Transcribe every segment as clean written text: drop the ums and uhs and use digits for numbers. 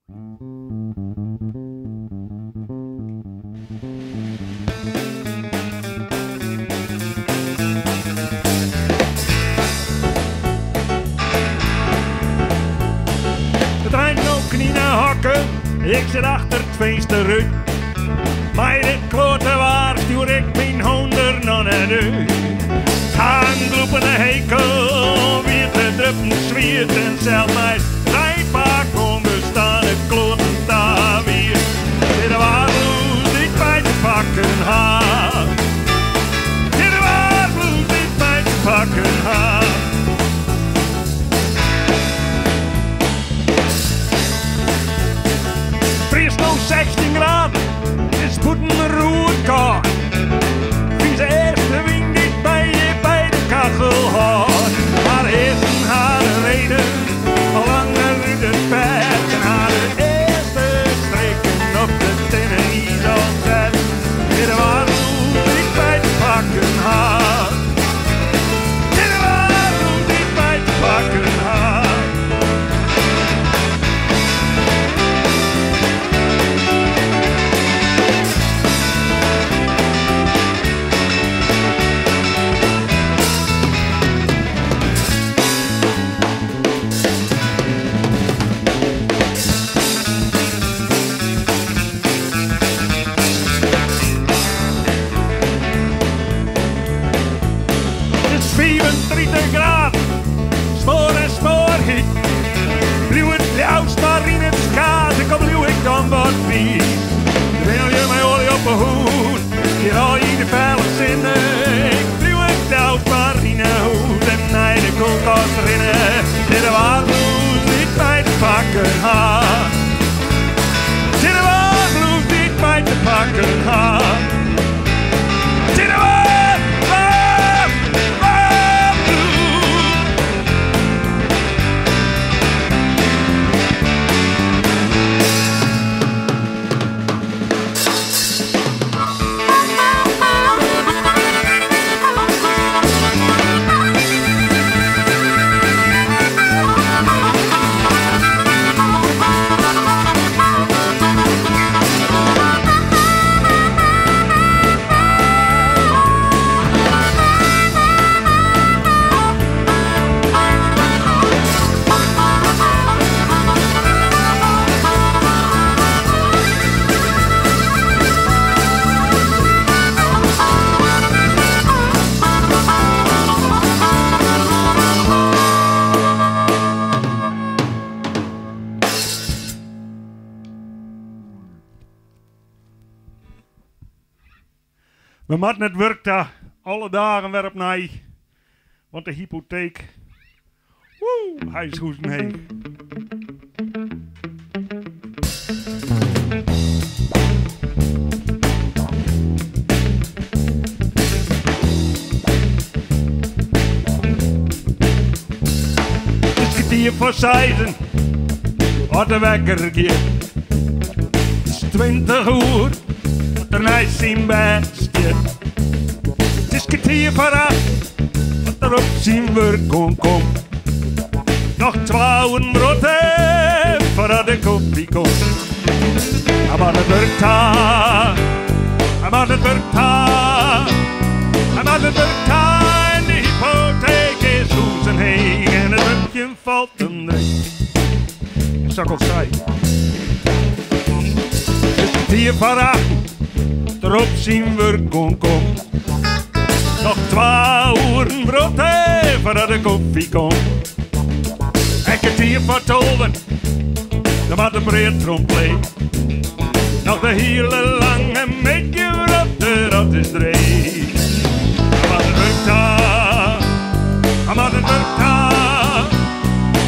Het rijdt ook niet naar hakken, ik zit achter het vensterruit. Maar dit klote waar stuur ik mijn honder nog naar uit. Aanloopende hekel, weer te druppen zweert en zelf mij rijpaak onbestaan het kloten daar weer. Dit waarloos ik bij te pakken had. Dit waarloos ik bij te pakken had. Fris nog 16 graden, is poeten roerd kaart. Wie ze eerste wing niet bij je bij de kachel had. Maar eerst een harde reden, al langer uit het bed. En haar de eerste streken op de tinnen niet al zet. Dit waarloos ik bij te pakken had. Dit waarloos ik bij te pakken had. Het is 34 graden, spoor en spoorhit. Blijf het juist maar in het schaas, ik blijf ik dan wat wie. Wil je mij olie op mijn hoed, hier al je de veilig zinnen. Ik blijf het juist maar in de hoed en naar de koelkast rennen. Dit waarloos ik bij te pakken had. Dit waarloos ik bij te pakken had. Dit waarloos. We moeten het werk daar alle dagen weer op naar. Want de hypotheek. Woe, hij is goed mee. Het is hier voor zeizen. Wat de wekker gaat. Het is 20 uur. Daarna is zijn best. Het is kwartier voor 8, wat er op zijn werk komt. Nog 12 brood voordat de koffie komt. Hij maakt het werk daar, hij maakt het werk daar, hij maakt het werk daar. En de hypotheek is hoe zijn heen en het werkje valt hem recht. Ik zag al zei. Het is kwartier voor 8. Erop zien werk komt. Nog 12 uur brood voordat de koffie komt. Ik het hier voor 12, dan maakt de breedtrom play. Nog de hele lange meetje waarop de rat is dreef. Hij maakt het werk daar, hij maakt het werk daar,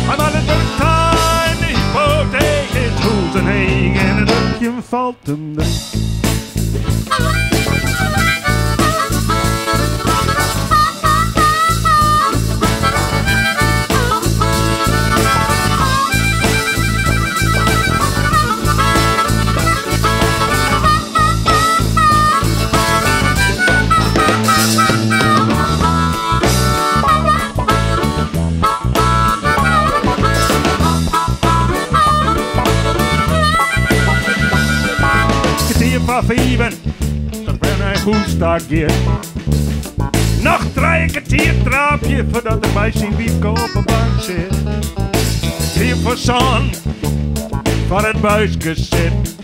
hij maakt het werk daar. En de hypotheek is goed en heen en het werkje valt hem recht. start gaat. Nog 3 kwartier trapje voordat de bij zijn wiepke op een bank zit. 3 voor zon, voor het buisje zit.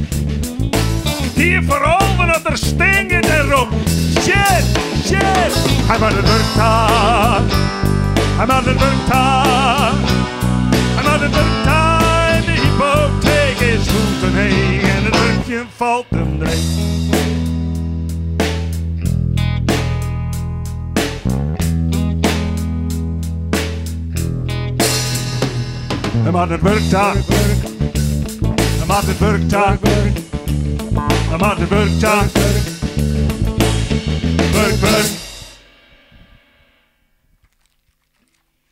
4 voor oven dat er stingen erop. Shit, shit. Hij maakt het werktaak. Hij maakt het werktaak. Hij maakt het werktaak. De hypotheek is goed en heen. En het werkje valt hem dreef. Hij maakt het werktaak. Hij maakt het werktaak. Hij maakt het werktaak. Werk, werk.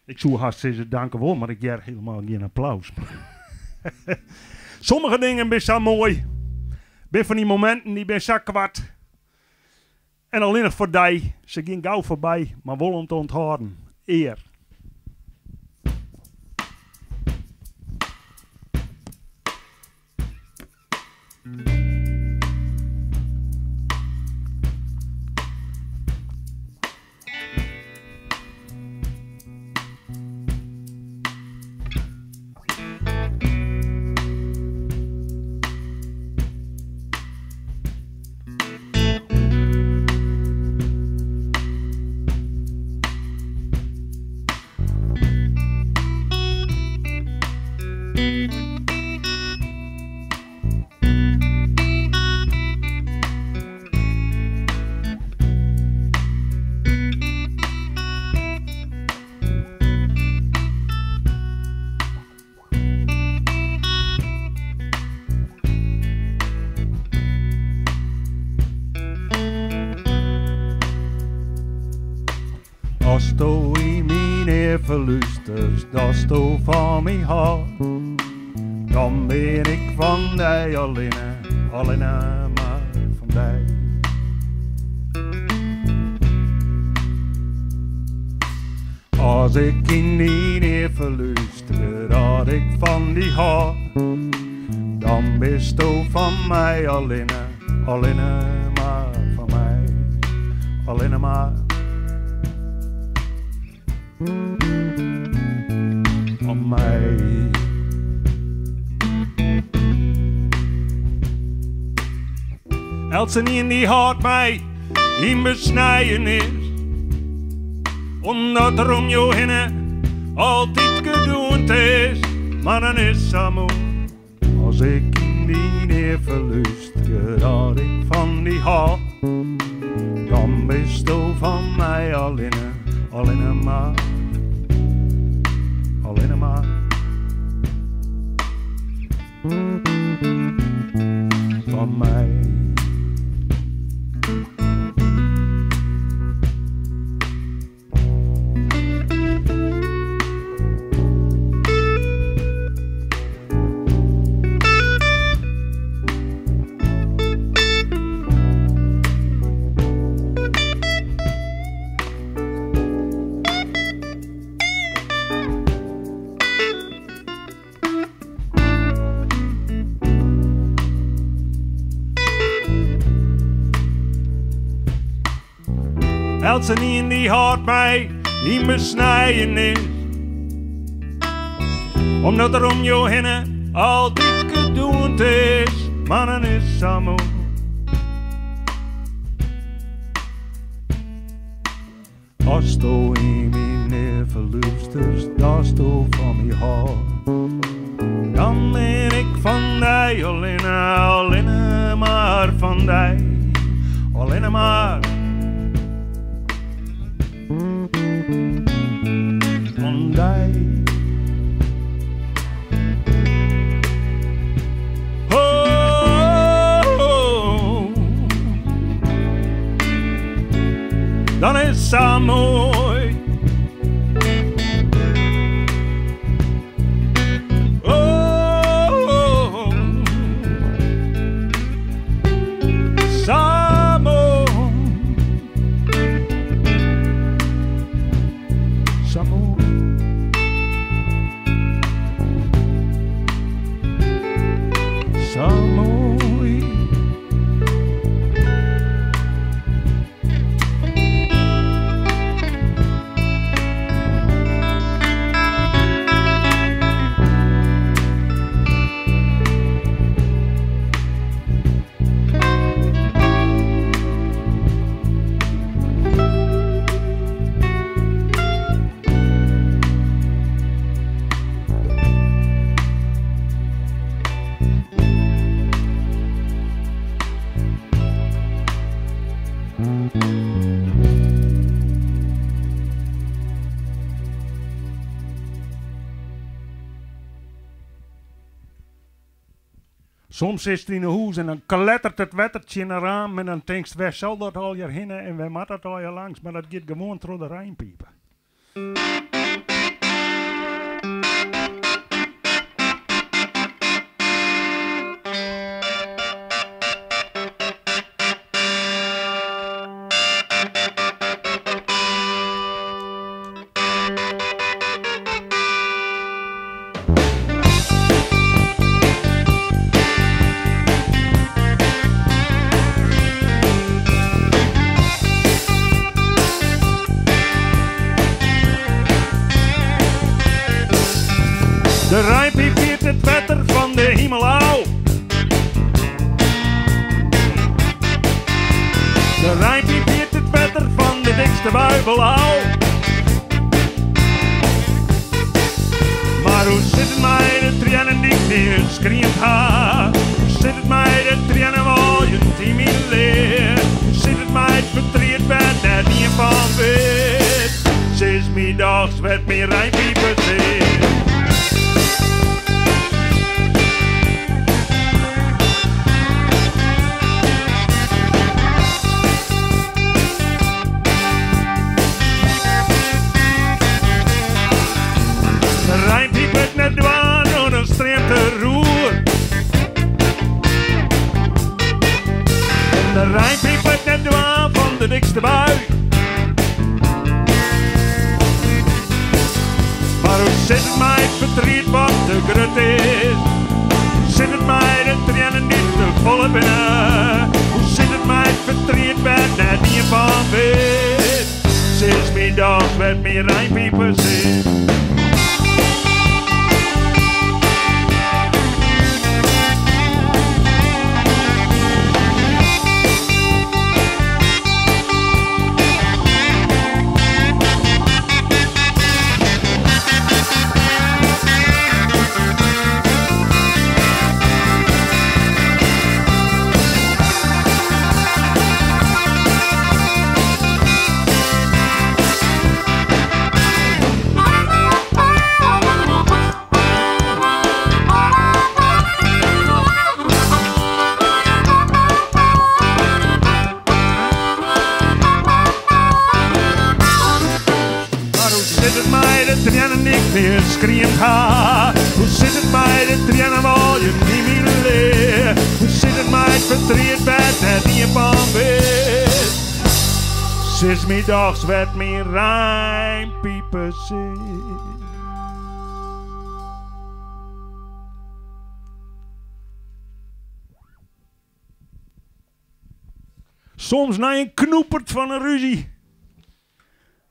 Ik zou haast zeggen danken wel, maar ik krijg helemaal geen applaus. Sommige dingen zijn zo mooi. Ben van die momenten die ben zo kwart. En alleen nog voor die. Ze ging gauw voorbij, maar wel om te onthouden. Eer. Als du in mijn even luistert, dat du van mij houdt, dan ben ik van die alleen maar van die. Als ik in mijn even luister, dat ik van die hou, dan bist du van mij alleen maar van mij, alleen maar. Van mij. Elsen die houdt mij in besnijden is, omdat er om jou heen altijd gedoend is, maar dan is het moe. Als ik in die even luister, dat ik van die hou, dan bist du van mij alleen maar. Alleen maar. Van mij. Elsen in die houdt mij in besnijden is, omdat er om jou heen altijd gedoend is, maar dan is het moe. Als du in mijn even luistert, dat du van mij houdt, dan ben ik van die alleen maar van die, alleen maar. Van die. Oh, dan is het mooi. Oh, samen. Samen. Zo mooi. Soms is het in een huis en dan klettert het wettertje in een raam en dan denkt waar zal dat al hier heen en waar moet dat al hier langs, maar dat gaat gewoon door de rijnpiepen. De rijnpiep viert het wetter van de hemel au. De rijnpiep viert het wetter van de dikste buibel au. Maar hoe zit het mij de tranen die ik weer schreeuwt ha? Hoe zit het mij de tranen waar je team in leer? Hoe zit het mij het verdriet werd net niet van weet? Sinds middags werd mijn rijnpiepen zeer. Net dwaan door een streep te roer. En de rijnpiep werd net dwaan van de dikste bui. Maar hoe zit het mij het verdriet wat te grut is? Hoe zit het mij de tranen niet te volle binnen? Hoe zit het mij het verdriet werd net niet van weet? Sinds middags werd mijn rijnpiepen zin. Weer schreeuwt ha. Hoe zit het mij de tranen waar je niet meer leert? Hoe zit het mij het verdriet werd net niet van weet? Sinds middags werd mijn rijnpiepen zin. Soms na een knoepert van een ruzie,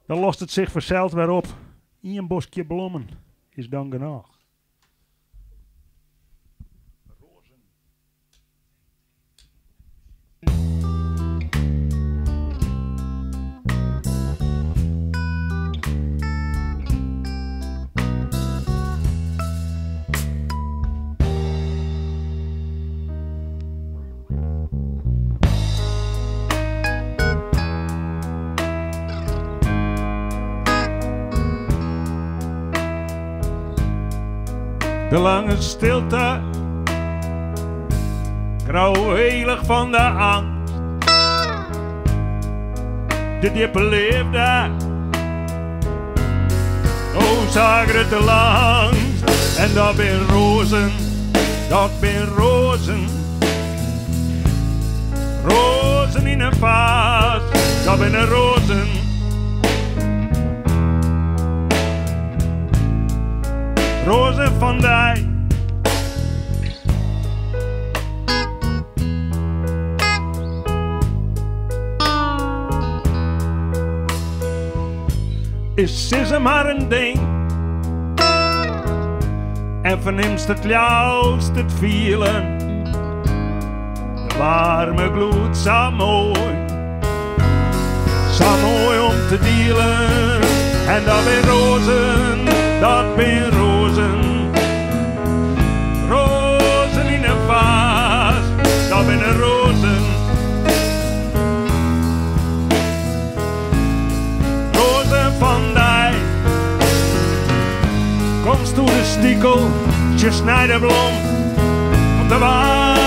dan lost het zich vanzelf weer op. Een bosje bloemen is dan genoeg. De lange stilte, grauwelig van de angst. De diepe leefde, oh zag het te langs. En dat ben rozen, dat ben rozen. Rozen in een vaas, dat ben rozen. Rozen van dij. Is maar een ding. En verneemst het juist het vielen. De warme gloed, zo mooi. Zo mooi om te dealen. En dat ben rozen, dat ben rozen. Rozen in een vaas, dat ben rozen. Rozen van dij. Komst door de stiekel, je snijdt de blom. Op de waar.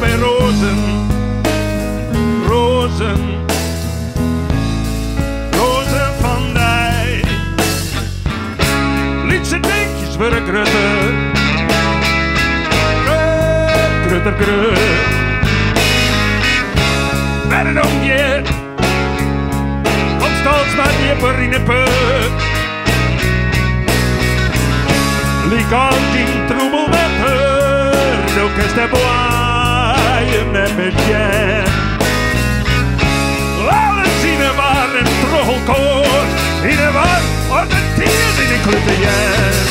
weer rozen, rozen, rozen van Dijk. Lietse dingetjes voor een krutter, krutter, krutter. Met een omgeer, komt steeds maar dieper in de put. Liek al die troebel wetter, ook is de boeien met budget. Alle zinnen waren trochelkoor, in de war, of de tiers in de kluttenjet.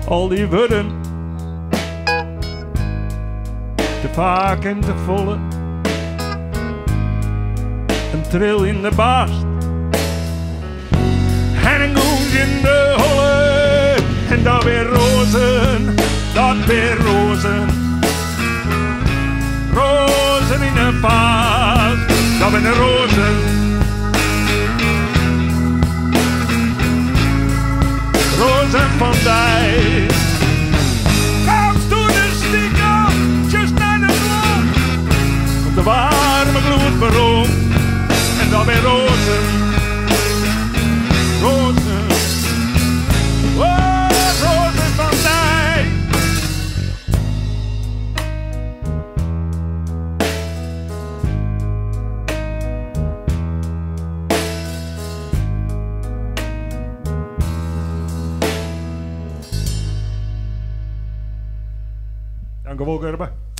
Al die woorden, te vaak en te volle, een tril in de baast en een goes in de holle. En dan weer rozen, dat weer rozen, rozen in de baast, dat weer rozen, rozen van Dijk. Komst door de stikkeltjes naar de bloem, op de warme gloed beroemd. En dan weer rozen, rozen, oh, rozen van Dijk. Dank u wel, Gerben.